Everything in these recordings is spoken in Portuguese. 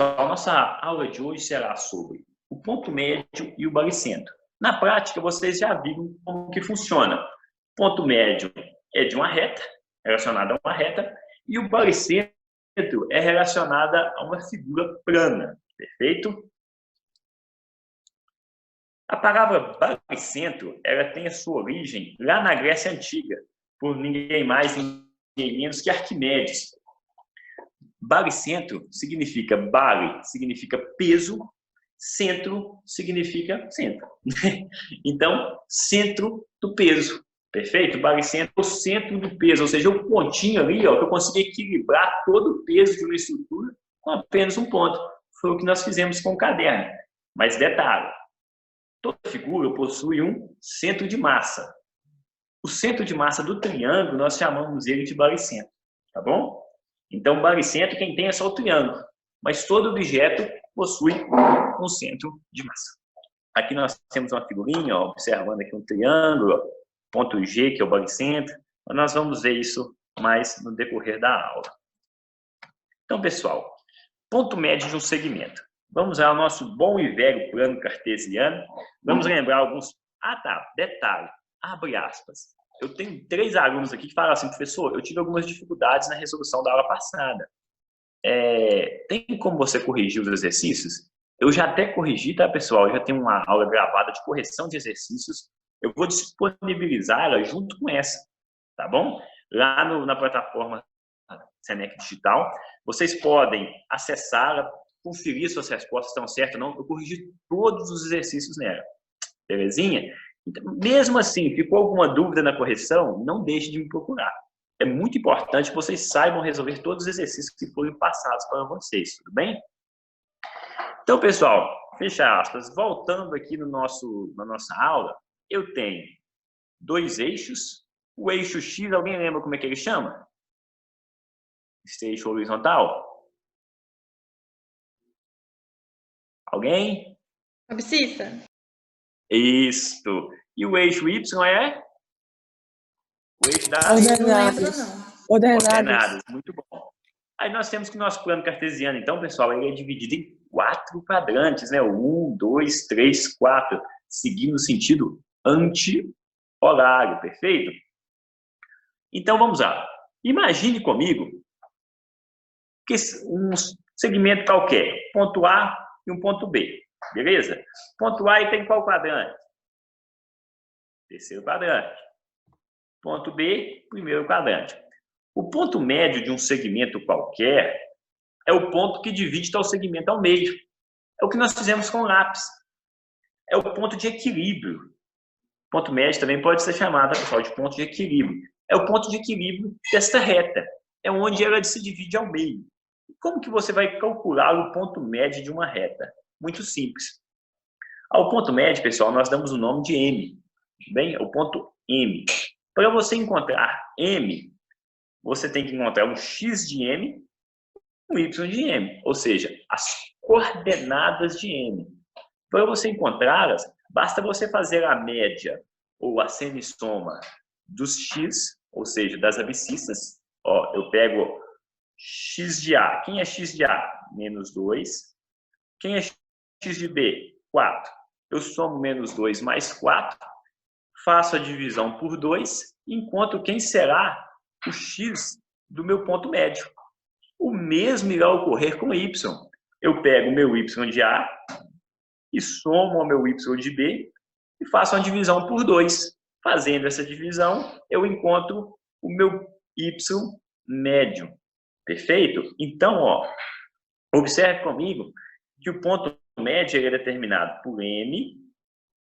pessoal, nossa aula de hoje será sobre o ponto médio e o baricentro. Na prática, vocês já viram como que funciona. O ponto médio é de uma reta, relacionada a uma reta, e o baricentro é relacionada a uma figura plana, perfeito? A palavra baricentro, ela tem a sua origem lá na Grécia Antiga, por ninguém mais, ninguém menos que Arquimedes. Baricentro significa bari, significa peso, centro significa centro. Então, centro do peso, perfeito? Baricentro é o centro do peso, ou seja, o pontinho ali, ó, que eu consigo equilibrar todo o peso de uma estrutura com apenas um ponto. Foi o que nós fizemos com o caderno. Mas detalhe, toda figura possui um centro de massa. O centro de massa do triângulo, nós chamamos ele de baricentro, tá bom? Então, baricentro, quem tem é só o triângulo, mas todo objeto possui um centro de massa. Aqui nós temos uma figurinha, ó, observando aqui um triângulo, ó, ponto G, que é o baricentro. Nós vamos ver isso mais no decorrer da aula. Então, pessoal, ponto médio de um segmento. Vamos ao nosso bom e velho plano cartesiano. Vamos lembrar alguns... Ah, tá, detalhe, abre aspas. Eu tenho 3 alunos aqui que falam assim, professor, eu tive algumas dificuldades na resolução da aula passada. Tem como você corrigir os exercícios? Eu já até corrigi, tá, pessoal? Eu já tenho uma aula gravada de correção de exercícios. Eu vou disponibilizá-la junto com essa, tá bom? Lá na plataforma Senec Digital. Vocês podem acessá-la, conferir se as respostas estão certas ou não. Eu corrigi todos os exercícios nela. Belezinha? Então, mesmo assim, ficou alguma dúvida na correção, não deixe de me procurar. É muito importante que vocês saibam resolver todos os exercícios que foram passados para vocês, tudo bem? Então, pessoal, fecha aspas. Voltando aqui na nossa aula, eu tenho 2 eixos. O eixo X, alguém lembra como é que ele chama? Esse eixo horizontal? Alguém? Abscissa. Isso. E o eixo Y é? O eixo das ordenadas. Muito bom. Aí nós temos que o nosso plano cartesiano, então, pessoal, ele é dividido em 4 quadrantes, né? 1, 2, 3, 4, seguindo o sentido anti-horário, perfeito? Então, vamos lá. Imagine comigo que um segmento qualquer, ponto A e um ponto B, beleza? Ponto A e tem qual quadrante? Terceiro quadrante. Ponto B, primeiro quadrante. O ponto médio de um segmento qualquer é o ponto que divide tal segmento ao meio. É o que nós fizemos com o lápis. É o ponto de equilíbrio. Ponto médio também pode ser chamado, pessoal, de ponto de equilíbrio. É o ponto de equilíbrio desta reta. É onde ela se divide ao meio. Como que você vai calcular o ponto médio de uma reta? Muito simples. Ao ponto médio, pessoal, nós damos o nome de M. Bem, o ponto M. Para você encontrar M, você tem que encontrar um X de M e um Y de M. Ou seja, as coordenadas de M. Para você encontrá-las, basta você fazer a média ou a semissoma dos X, ou seja, das abscissas. Ó, eu pego X de A. Quem é X de A? Menos 2. Quem é X de B? 4. Eu somo menos 2 mais 4, faço a divisão por 2, encontro quem será o X do meu ponto médio. O mesmo irá ocorrer com Y. Eu pego o meu Y de A e somo ao meu Y de B e faço uma divisão por 2. Fazendo essa divisão, eu encontro o meu Y médio. Perfeito? Então, ó, observe comigo que o ponto médio é determinado por M,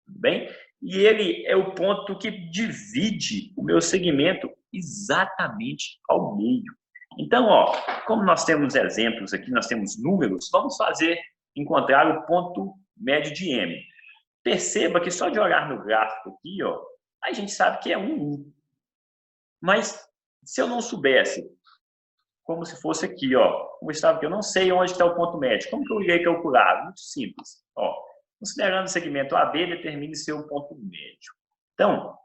bem? E ele é o ponto que divide o meu segmento exatamente ao meio. Então, ó, como nós temos exemplos aqui, nós temos números, vamos encontrar o ponto médio de M. Perceba que só de olhar no gráfico aqui, ó, a gente sabe que é 1. Mas se eu não soubesse, como se fosse aqui, ó, como estava aqui, eu não sei onde está o ponto médio. Como que eu irei calcular? Muito simples. Ó, considerando o segmento AB, determine seu ponto médio. Então,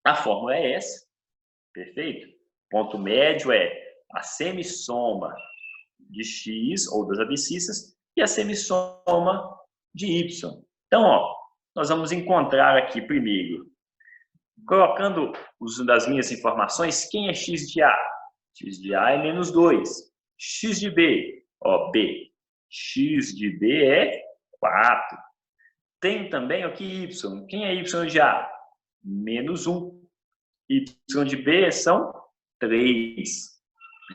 a fórmula é essa, perfeito? Ponto médio é a semissoma de x, ou das abscissas, e a semissoma de y. Então, ó, nós vamos encontrar aqui primeiro, colocando uso das minhas informações, quem é x de A? X de A é menos 2. X de B, ó, B. X de B é 4. Tem também aqui y. Quem é y de A? Menos 1. Y de B são 3.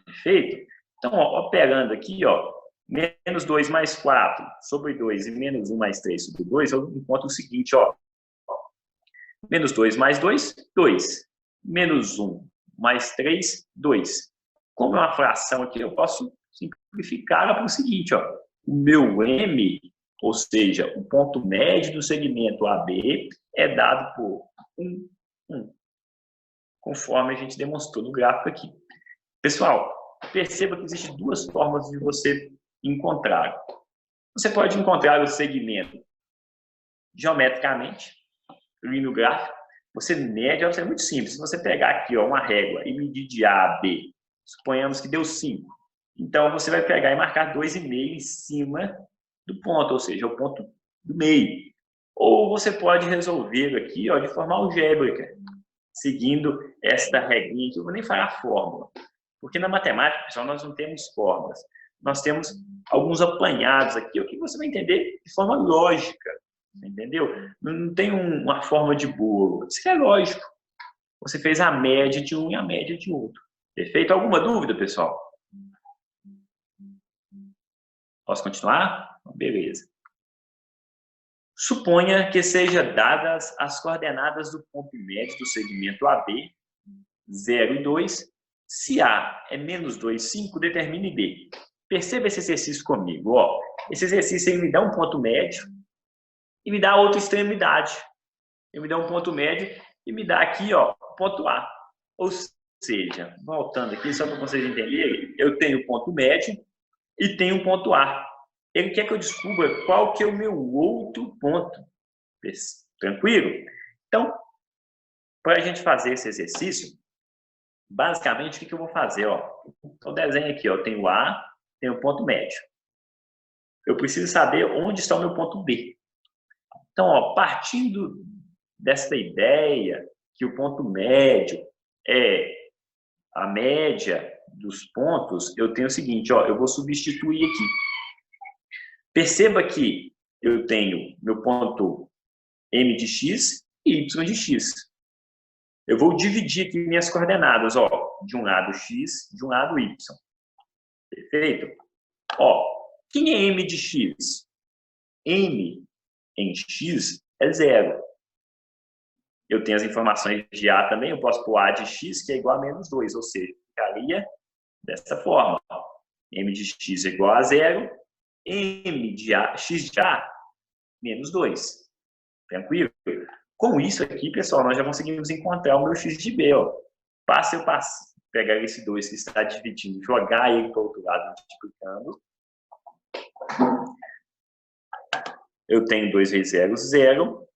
Perfeito? Então, ó, operando aqui, ó, menos 2 mais 4 sobre 2 e menos 1 mais 3 sobre 2, eu encontro o seguinte, ó. Menos 2 mais 2, 2. Menos 1 mais 3, 2. Como é uma fração aqui, eu posso simplificar para o seguinte, ó. O meu M, ou seja, o ponto médio do segmento AB, é dado por 1, 1. Conforme a gente demonstrou no gráfico aqui. Pessoal, perceba que existem duas formas de você encontrar. Você pode encontrar o segmento geometricamente, ali no gráfico. Você mede, é muito simples. Se você pegar aqui, ó, uma régua e medir de A a B, suponhamos que deu 5. Então, você vai pegar e marcar 2,5 em cima do ponto, ou seja, o ponto do meio. Ou você pode resolver aqui, ó, de forma algébrica, seguindo esta regrinha aqui. Eu vou nem falar a fórmula, porque na matemática, pessoal, nós não temos fórmulas. Nós temos alguns apanhados aqui, o que você vai entender de forma lógica, entendeu? Não tem uma forma de bolo. Isso é lógico. Você fez a média de um e a média de outro. Perfeito? Alguma dúvida, pessoal? Posso continuar? Beleza. Suponha que sejam dadas as coordenadas do ponto médio do segmento AB, 0 e 2. Se A é menos 2, 5, determine B. Perceba esse exercício comigo. Ó. Esse exercício ele me dá um ponto médio e me dá outra extremidade. Ele me dá um ponto médio e me dá aqui, ó, ponto A. Ou seja, voltando aqui, só para vocês entenderem, eu tenho ponto médio e tenho um ponto A. Ele quer que eu descubra qual que é o meu outro ponto. Tranquilo? Então, para a gente fazer esse exercício, basicamente, o que eu vou fazer? Ó, o desenho aqui, ó, eu tenho A, tenho o ponto médio. Eu preciso saber onde está o meu ponto B. Então, ó, partindo dessa ideia que o ponto médio é a média dos pontos, eu tenho o seguinte, ó, eu vou substituir aqui. Perceba que eu tenho meu ponto M de x e Y de x. Eu vou dividir aqui minhas coordenadas, ó, de um lado x, de um lado y. Perfeito? Ó, quem é M de x? M em x é 0. Eu tenho as informações de A também, eu posso pôr A de x, que é igual a menos 2, ou seja, ficaria dessa forma. M de x é igual a 0, M de A, x de A, menos 2. Tranquilo? Com isso aqui, pessoal, nós já conseguimos encontrar o meu x de B. Ó. Basta eu pegar esse 2 que está dividindo, jogar ele para o outro lado, multiplicando. Eu tenho 2 vezes 0, 0.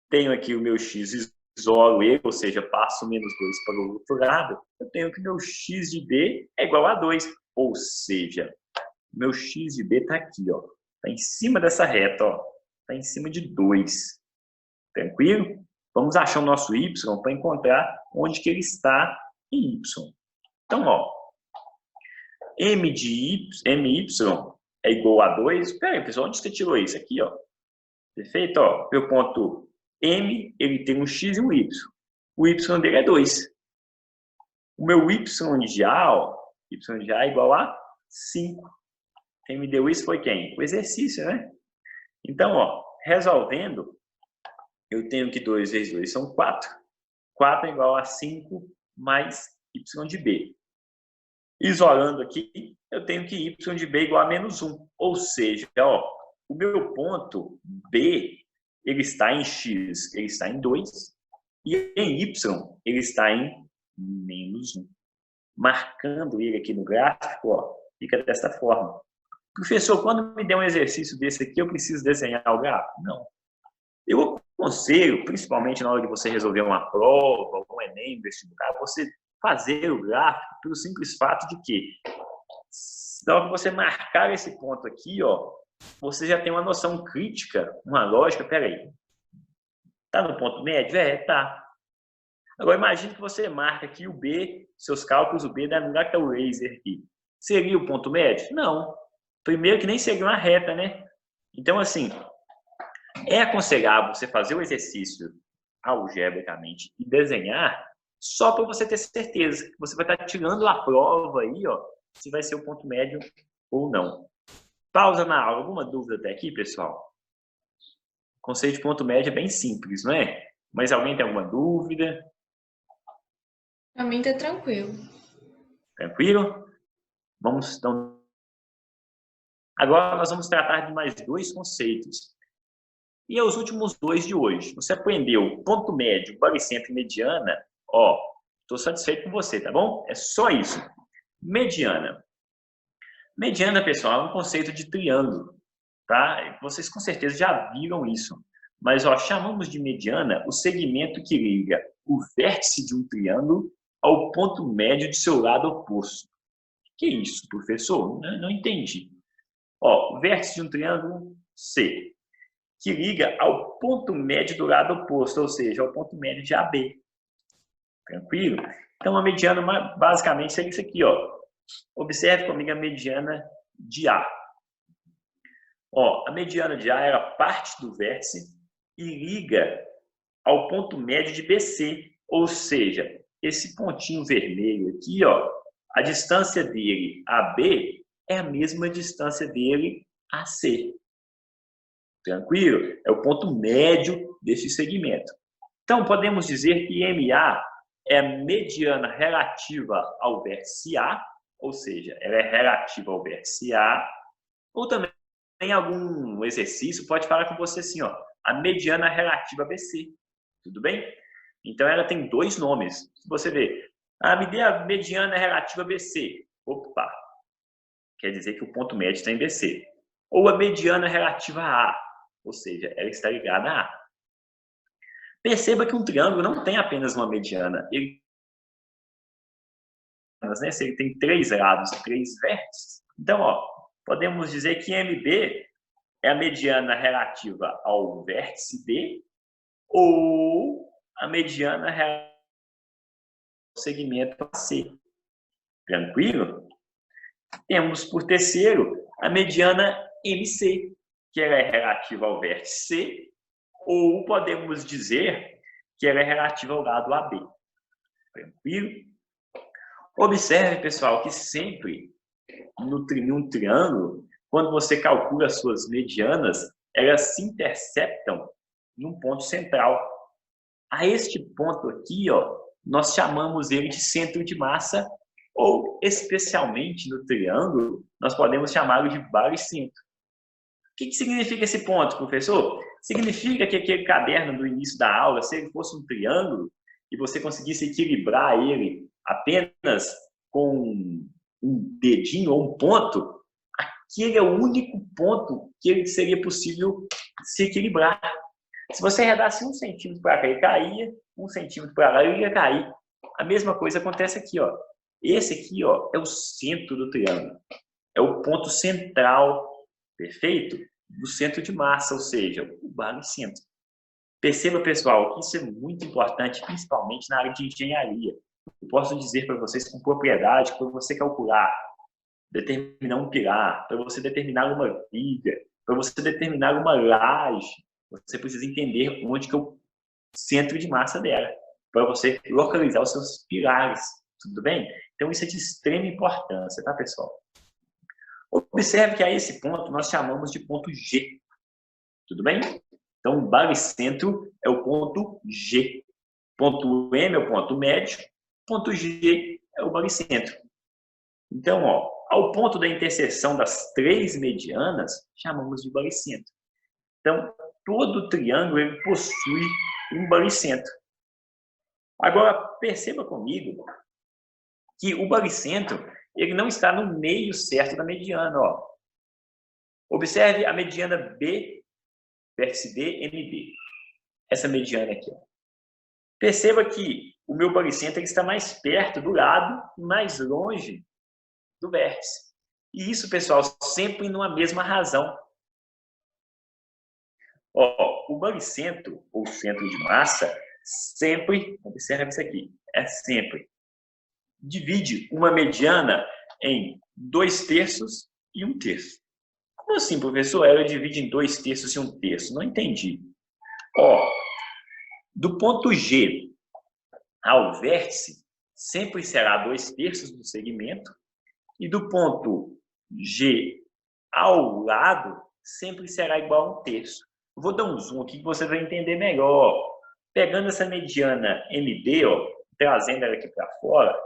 Tenho aqui o meu x, isolo ele, ou seja, passo menos 2 para o outro lado. Eu tenho que meu x de B é igual a 2. Ou seja, meu x de B está aqui, ó. Está em cima dessa reta, ó. Está em cima de 2. Tranquilo? Vamos achar o nosso y para encontrar onde que ele está em y. Então, ó, my é igual a 2. Espera aí, pessoal, onde você tirou isso? Aqui, ó. Perfeito? Ó, meu ponto M, ele tem um x e um y. O y dele é 2. O meu y de A, ó, y de A é igual a 5. Quem me deu isso foi quem? O exercício, né? Então, ó, resolvendo, eu tenho que 2 vezes 2 são 4. 4 é igual a 5 mais y de B. Isolando aqui, eu tenho que y de B é igual a menos 1. Ou seja, ó, o meu ponto B, ele está em x, ele está em 2. E em y, ele está em menos 1. Marcando ele aqui no gráfico, ó, fica desta forma. Professor, quando me der um exercício desse aqui, eu preciso desenhar o gráfico? Não. Eu aconselho, principalmente na hora de você resolver uma prova, ou um Enem, vestibular, você fazer o gráfico pelo simples fato de que Na hora que você marcar esse ponto aqui, ó, você já tem uma noção crítica, uma lógica. Peraí, tá no ponto médio? Tá. Agora, imagine que você marca aqui o B, seus cálculos, o B da angular que é o laser aqui. Seria o ponto médio? Não. Primeiro que nem seria uma reta, né? Então, assim, é aconselhável você fazer o exercício algebricamente e desenhar só para você ter certeza que você vai estar tirando a prova aí, ó, se vai ser o ponto médio ou não. Pausa na aula. Alguma dúvida até aqui, pessoal? O conceito de ponto médio é bem simples, não é? Mas alguém tem alguma dúvida? Para mim tá tranquilo. Tranquilo? Vamos, então... Agora nós vamos tratar de mais dois conceitos. E os últimos dois de hoje. Você aprendeu ponto médio, baricentro e mediana. Ó, estou satisfeito com você, tá bom? É só isso. Mediana. Mediana, pessoal, é um conceito de triângulo, tá? Vocês com certeza já viram isso. Mas, ó, chamamos de mediana o segmento que liga o vértice de um triângulo ao ponto médio de seu lado oposto. Que isso, professor? Não entendi. Ó, o vértice de um triângulo C, que liga ao ponto médio do lado oposto, ou seja, ao ponto médio de AB. Tranquilo? Então, a mediana basicamente seria isso aqui, ó. Observe comigo a mediana de A. Ó, a mediana de A era parte do vértice e liga ao ponto médio de BC, ou seja, esse pontinho vermelho aqui, ó, a distância dele a B é a mesma distância dele a C. Tranquilo? É o ponto médio desse segmento. Então, podemos dizer que MA é a mediana relativa ao vértice A, ou seja, ela é relativa ao vértice A, ou também em algum exercício pode falar com você assim, ó, a mediana relativa a BC. Tudo bem? Então, ela tem dois nomes. Se você vê, me dê a mediana relativa a BC. Opa! Quer dizer que o ponto médio está em BC. Ou a mediana relativa a A, ou seja, ela está ligada a A. Perceba que um triângulo não tem apenas uma mediana. Ele, né, se ele tem três lados e três vértices. Então, ó, podemos dizer que MB é a mediana relativa ao vértice B ou a mediana relativa ao segmento AC. Tranquilo? Temos, por terceiro, a mediana MC, que ela é relativa ao vértice C, ou podemos dizer que ela é relativa ao lado AB. Tranquilo? Observe, pessoal, que sempre num triângulo, quando você calcula as suas medianas, elas se interceptam num ponto central. A este ponto aqui, ó, nós chamamos ele de centro de massa, ou, especialmente no triângulo, nós podemos chamá-lo de baricentro. O que significa esse ponto, professor? Significa que aquele caderno do início da aula, se ele fosse um triângulo e você conseguisse equilibrar ele apenas com um dedinho ou um ponto, aquele é o único ponto que ele seria possível se equilibrar. Se você arredasse 1 centímetro para cá, ele caía, 1 centímetro para lá, ele ia cair. A mesma coisa acontece aqui, ó. Esse aqui, ó, é o centro do triângulo. É o ponto central, perfeito? Do centro de massa, ou seja, o baricentro. Perceba, pessoal, que isso é muito importante, principalmente na área de engenharia. Eu posso dizer para vocês com propriedade, para você calcular, determinar um pilar, para você determinar uma viga, para você determinar uma laje, você precisa entender onde que é o centro de massa dela, para você localizar os seus pilares, tudo bem? Então, isso é de extrema importância, tá, pessoal? Observe que a esse ponto nós chamamos de ponto G, tudo bem? Então, o baricentro é o ponto G. Ponto M é o ponto médio, ponto G é o baricentro. Então, ó, ao ponto da interseção das três medianas, chamamos de baricentro. Então, todo triângulo ele possui um baricentro. Agora, perceba comigo que o baricentro ele não está no meio certo da mediana. Ó. Observe a mediana B, vértice B, MB. Essa mediana aqui. Ó. Perceba que o meu baricentro ele está mais perto do lado e mais longe do vértice. E isso, pessoal, sempre numa mesma razão. Ó, o baricentro, ou centro de massa, sempre, observa isso aqui, é sempre, divide uma mediana em 2/3 e 1/3. Como assim, professor? Ela divide em 2/3 e 1/3? Não entendi. Ó, do ponto G ao vértice, sempre será 2/3 do segmento, e do ponto G ao lado, sempre será igual a 1/3. Vou dar um zoom aqui que você vai entender melhor. Pegando essa mediana MB, ó, trazendo ela aqui para fora,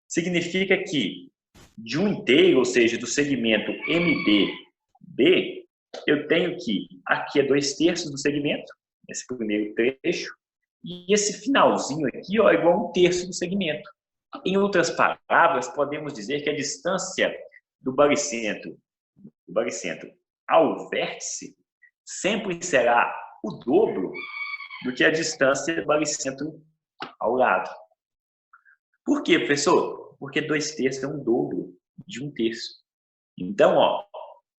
significa que de 1/3, ou seja, do segmento MDB, eu tenho que aqui é 2/3 do segmento, esse primeiro trecho, e esse finalzinho aqui, ó, é igual a 1/3 do segmento. Em outras palavras, podemos dizer que a distância do baricentro ao vértice sempre será o dobro do que a distância do baricentro ao lado. Por quê, professor? Porque 2/3 é um dobro de 1/3. Então, ó,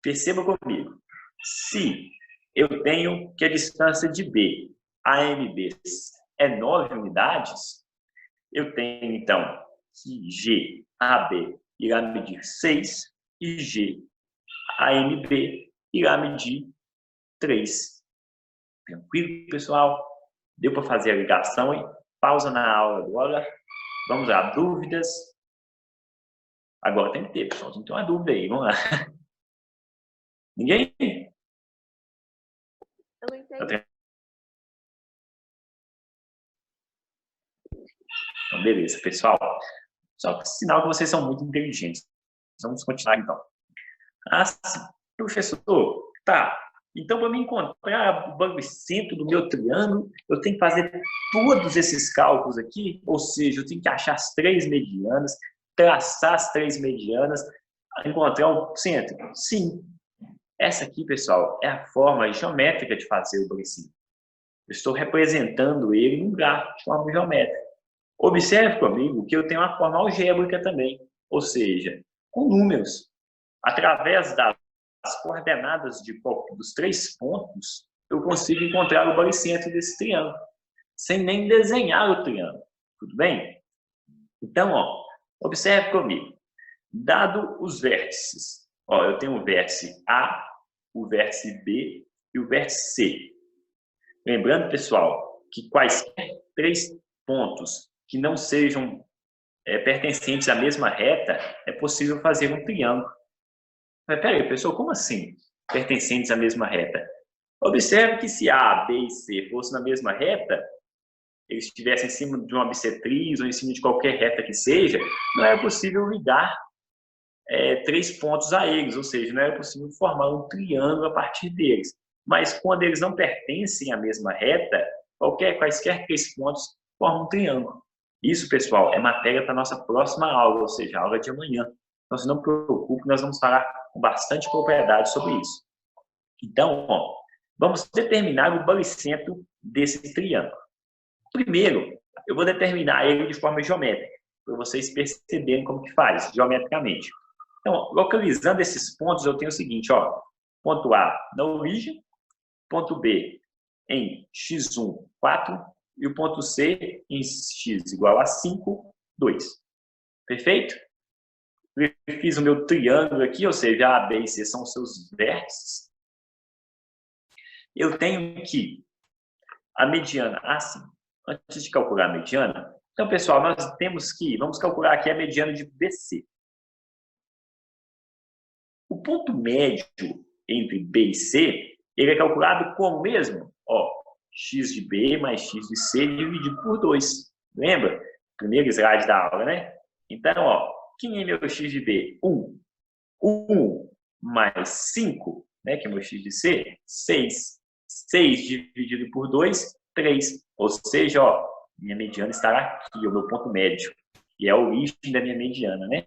perceba comigo. Se eu tenho que a distância de B a MB é 9 unidades, eu tenho, então, que G a B irá medir 6 e G a MB irá medir 3. Tranquilo, pessoal? Deu para fazer a ligação, hein? Pausa na aula agora. Vamos lá, dúvidas? Agora tem que ter, pessoal. Não tem uma dúvida aí, vamos lá. Ninguém? Eu não entendi. Então, beleza, pessoal. Só que sinal que vocês são muito inteligentes. Vamos continuar, então. Ah, professor, tá. Então, para me encontrar o baricentro do meu triângulo, eu tenho que fazer todos esses cálculos aqui, ou seja, eu tenho que achar as 3 medianas, traçar as 3 medianas, encontrar o centro. Sim. Essa aqui, pessoal, é a forma geométrica de fazer o baricentro. Eu estou representando ele num gráfico de forma geométrica. Observe comigo que eu tenho uma forma algébrica também, ou seja, com números. Através das coordenadas dos 3 pontos, eu consigo encontrar o baricentro desse triângulo, sem nem desenhar o triângulo. Tudo bem? Então, ó, observe comigo. Dado os vértices, ó, eu tenho o vértice A, o vértice B e o vértice C. Lembrando, pessoal, que quaisquer 3 pontos que não sejam pertencentes à mesma reta, é possível fazer um triângulo. Mas peraí, pessoal, como assim pertencentes à mesma reta? Observe que se A, B e C fossem na mesma reta, eles estivessem em cima de uma bissetriz ou em cima de qualquer reta que seja, não era possível ligar 3 pontos a eles, ou seja, não era possível formar um triângulo a partir deles. Mas quando eles não pertencem à mesma reta, quaisquer 3 pontos formam um triângulo. Isso, pessoal, é matéria para a nossa próxima aula, ou seja, a aula de amanhã. Então, se não preocupe, nós vamos falar com bastante propriedade sobre isso. Então, ó, vamos determinar o baricentro desse triângulo. Primeiro, eu vou determinar ele de forma geométrica, para vocês perceberem como que faz, geometricamente. Então, localizando esses pontos, eu tenho o seguinte, ó, ponto A na origem, ponto B em x1, 4, e o ponto C em x igual a 5, 2. Perfeito? Eu fiz o meu triângulo aqui, ou seja, A, B e C são os seus vértices. Eu tenho que a mediana, assim, antes de calcular a mediana, então, pessoal, nós temos que, vamos calcular aqui a mediana de BC. O ponto médio entre B e C, ele é calculado como mesmo? Ó, x de B mais x de C dividido por 2. Lembra? Primeiro slide da aula, né? Então, ó, quem é meu x de B? 1. 1 mais 5, né, que é meu x de C, 6. 6 dividido por 2, 3. Ou seja, ó, minha mediana estará aqui, o meu ponto médio. E é a origem da minha mediana, né?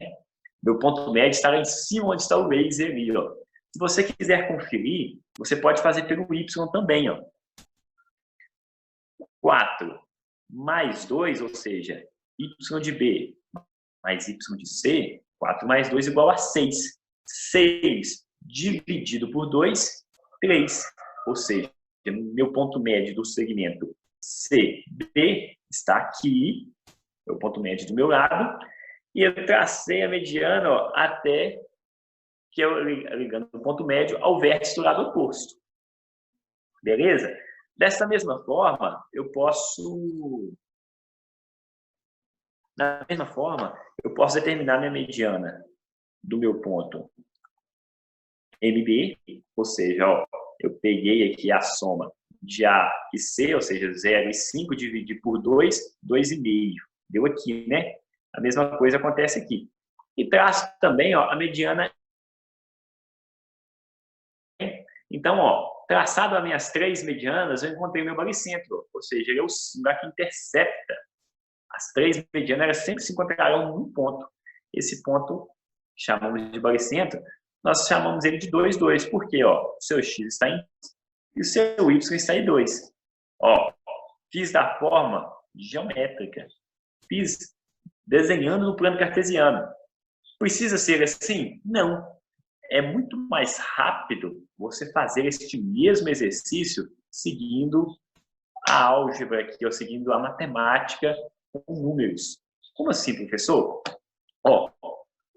Meu ponto médio estará em cima onde está o laser ali, ó. Se você quiser conferir, você pode fazer pelo Y também, ó. 4 mais 2, ou seja, Y de B mais Y de C, 4 mais 2 igual a 6. 6 dividido por 2, 3. Ou seja, meu ponto médio do segmento CB está aqui, é o ponto médio do meu lado, e eu tracei a mediana até que eu ligando o ponto médio ao vértice do lado oposto. Beleza? Dessa mesma forma, eu posso determinar minha mediana do meu ponto MB, ou seja, eu peguei aqui a soma de A e C, ou seja, 0 e 5 dividido por 2, 2,5. Deu aqui, né? A mesma coisa acontece aqui. E traço também a mediana. Então, traçado as minhas 3 medianas, eu encontrei meu baricentro, ou seja, ele é o lugar que intercepta. As 3 medianas elas sempre se encontrarão num ponto. Esse ponto chamamos de baricentro, nós chamamos ele de 2, 2, porque o seu x está em e o seu y está em 2. Fiz da forma geométrica, fiz desenhando no plano cartesiano. Precisa ser assim? Não. É muito mais rápido você fazer este mesmo exercício seguindo a álgebra aqui, ou seguindo a matemática com números. Como assim, professor?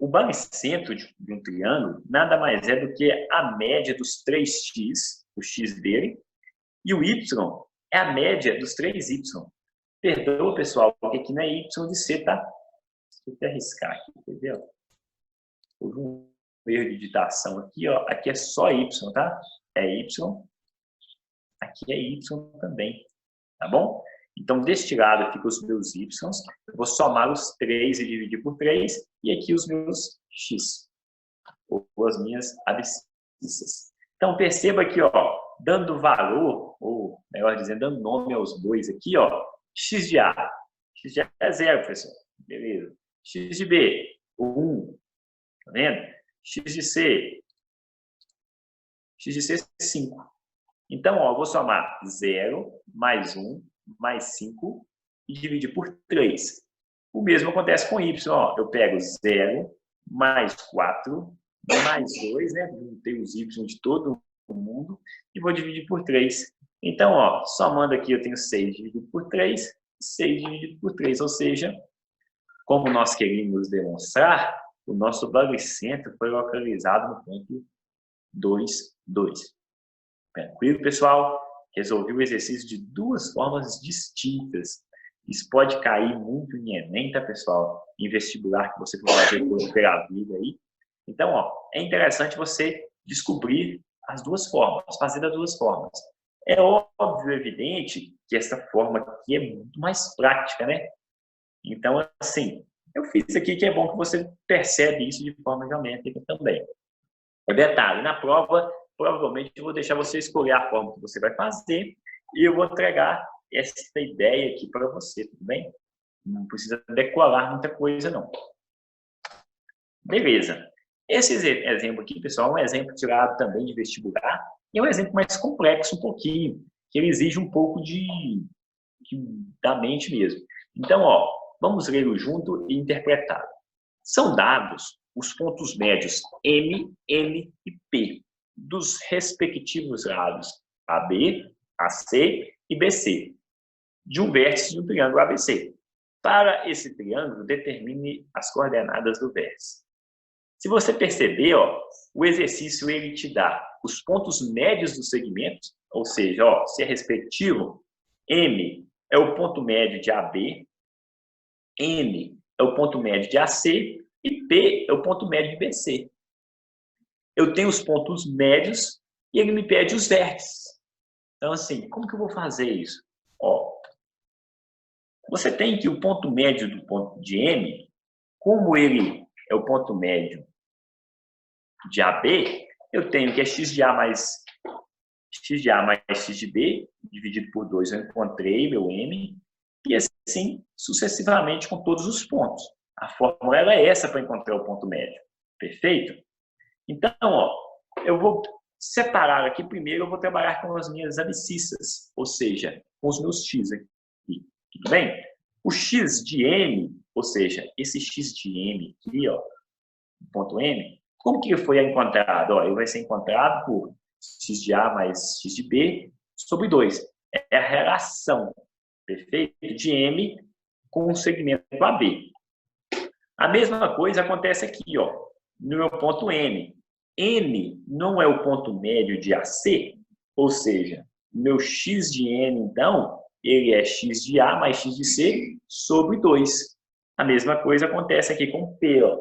O baricentro de um triângulo nada mais é do que a média dos 3x, o x dele, e o y é a média dos 3y. Perdoa, pessoal, porque aqui não é y de c, tá? Deixa eu até arriscar aqui, entendeu? Houve um erro de digitação aqui, aqui é só y, tá? É y, aqui é y também, tá bom? Então, deste lado ficam os meus y, eu vou somar os 3 e dividir por 3, e aqui os meus x, ou as minhas abscissas. Então, perceba aqui, dando valor, ou melhor dizendo, dando nome aos bois aqui, x de A. X de A é 0, professor. Beleza. X de B, 1. Tá vendo? X de C. X de C é 5. Então, eu vou somar 0 mais 1 mais 5 e dividir por 3. O mesmo acontece com y. Eu pego 0 mais 4 mais 2, né? Juntei os y de todo o mundo e vou dividir por 3. Então, somando aqui, eu tenho 6 dividido por 3, 6 dividido por 3. Ou seja, como nós queríamos demonstrar, o nosso baricentro foi localizado no ponto 2, 2. Tranquilo, pessoal? Resolvi o exercício de 2 formas distintas. Isso pode cair muito em Enem, tá, pessoal? Em vestibular que você for fazer pela vida aí. Então, é interessante você descobrir as 2 formas, fazer das 2 formas. É óbvio, evidente, que essa forma aqui é muito mais prática, né? Então, assim, eu fiz aqui que é bom que você percebe isso de forma geométrica também. Detalhe, na prova, provavelmente eu vou deixar você escolher a forma que você vai fazer e eu vou entregar essa ideia aqui para você, tudo bem? Não precisa decorar muita coisa, não. Beleza. Esse exemplo aqui, pessoal, é um exemplo tirado também de vestibular e é um exemplo mais complexo um pouquinho, que ele exige um pouco da mente mesmo. Então, vamos ler-o junto e interpretar. São dados os pontos médios M, N e P dos respectivos lados AB, AC e BC de um vértice de um triângulo ABC. Para esse triângulo, determine as coordenadas do vértice. Se você perceber, o exercício ele te dá os pontos médios dos segmentos, ou seja, se é respectivo, M é o ponto médio de AB, N é o ponto médio de AC e P é o ponto médio de BC. Eu tenho os pontos médios e ele me pede os vértices. Então, assim, como que eu vou fazer isso? Você tem que o ponto médio do ponto de M, como ele é o ponto médio de AB, eu tenho que é x de A mais x de B, dividido por 2, eu encontrei meu M, e assim sucessivamente com todos os pontos. A fórmula é essa para encontrar o ponto médio. Perfeito? Então, eu vou separar aqui primeiro, eu vou trabalhar com as minhas abscissas, ou seja, com os meus x aqui. Tudo bem? O x de M, ou seja, esse x de M aqui, o ponto M, Como que foi encontrado? Ó, ele vai ser encontrado por x de A mais x de B sobre 2. É a relação, perfeito? De M com o segmento AB. A mesma coisa acontece aqui, ó, no meu ponto N. N não é o ponto médio de AC, ou seja, meu x de N, então, ele é x de A mais x de C sobre 2. A mesma coisa acontece aqui com P. Ó.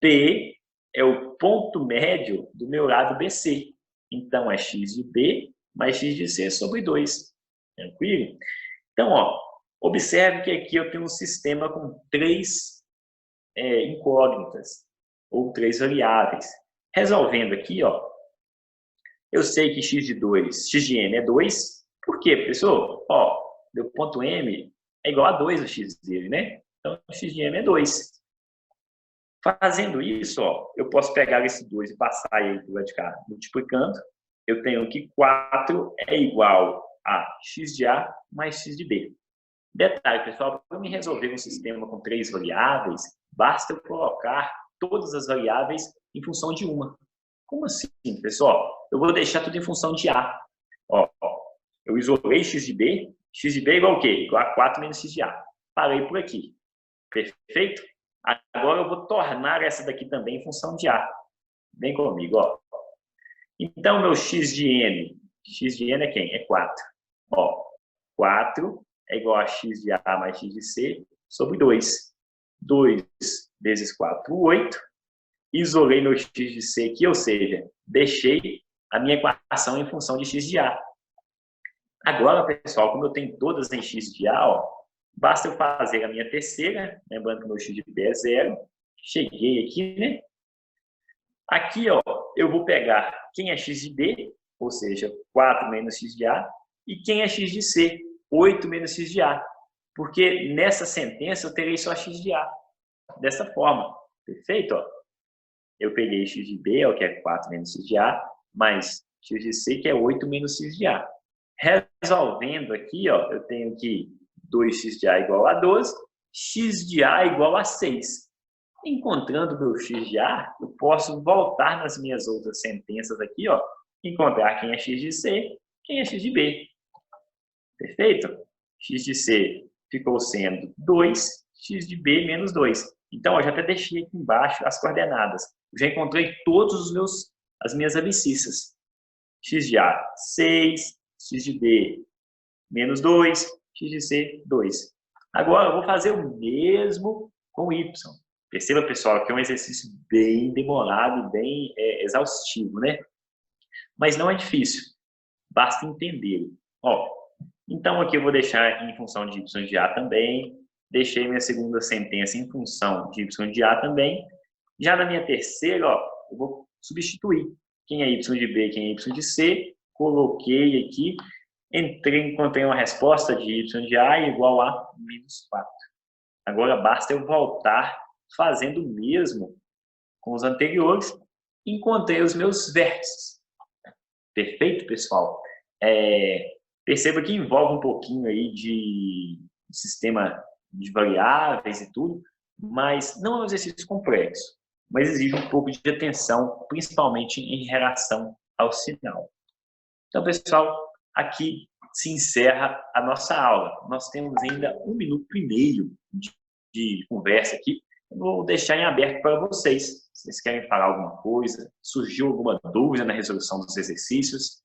P é o ponto médio do meu lado BC. Então, é x de B mais x de C sobre 2. Tranquilo? Então, ó, observe que aqui eu tenho um sistema com 3 incógnitas, ou 3 variáveis. Resolvendo aqui, ó, eu sei que x de M é 2. Por quê, professor? Ó, meu ponto M é igual a 2 o x dele, né? Então, x de M é 2. Fazendo isso, ó, eu posso pegar esse 2 e passar ele para o lado de cá, multiplicando. Eu tenho que 4 é igual a x de A mais x de B. Detalhe, pessoal, para me resolver um sistema com 3 variáveis, basta eu colocar todas as variáveis em função de uma. Como assim, pessoal? Eu vou deixar tudo em função de A. Ó, eu isolei x de B é igual a quê? Igual a 4 menos x de A. Parei por aqui. Perfeito? Agora eu vou tornar essa daqui também em função de A. Vem comigo, ó. Então, meu x de n é quem? É 4. Ó, 4 é igual a x de A mais x de C sobre 2. 2 vezes 4, 8. Isolei meu x de C aqui, ou seja, deixei a minha equação em função de x de A. Agora, pessoal, como eu tenho todas em x de A, ó, basta eu fazer a minha terceira, lembrando que meu x de B é 0. Cheguei aqui, né? Aqui, ó, eu vou pegar quem é x de B, ou seja, 4 menos x de A, e quem é x de C, 8 menos x de A. Porque nessa sentença eu terei só x de A. Dessa forma. Perfeito? Ó. Eu peguei x de B, que é 4 menos x de A, mais x de C, que é 8 menos x de A. Resolvendo aqui, ó, eu tenho que 2x de A igual a 12, x de A igual a 6. Encontrando meu x de A, eu posso voltar nas minhas outras sentenças aqui, ó, encontrar quem é x de C, quem é x de B. Perfeito? X de C ficou sendo 2, x de B menos 2. Então, eu já até deixei aqui embaixo as coordenadas. Eu já encontrei todas as minhas abscissas. X de A, 6, x de B, menos 2, x de C, 2. Agora, eu vou fazer o mesmo com y. Perceba, pessoal, que é um exercício bem demorado, bem exaustivo, né? Mas não é difícil. Basta entender. Ó, então, aqui eu vou deixar em função de y de A também. Deixei minha segunda sentença em função de y de A também. Já na minha terceira, ó, eu vou substituir. Quem é y de B, quem é y de C. Coloquei aqui. Encontrei uma resposta de y de A igual a menos 4. Agora, basta eu voltar fazendo o mesmo com os anteriores. Encontrei os meus vértices. Perfeito, pessoal? Perceba que envolve um pouquinho aí de sistema de variáveis e tudo, mas não é um exercício complexo, mas exige um pouco de atenção, principalmente em relação ao sinal. Então, pessoal, aqui se encerra a nossa aula. Nós temos ainda 1 minuto e meio de conversa aqui. Eu vou deixar em aberto para vocês. Se vocês querem falar alguma coisa, surgiu alguma dúvida na resolução dos exercícios,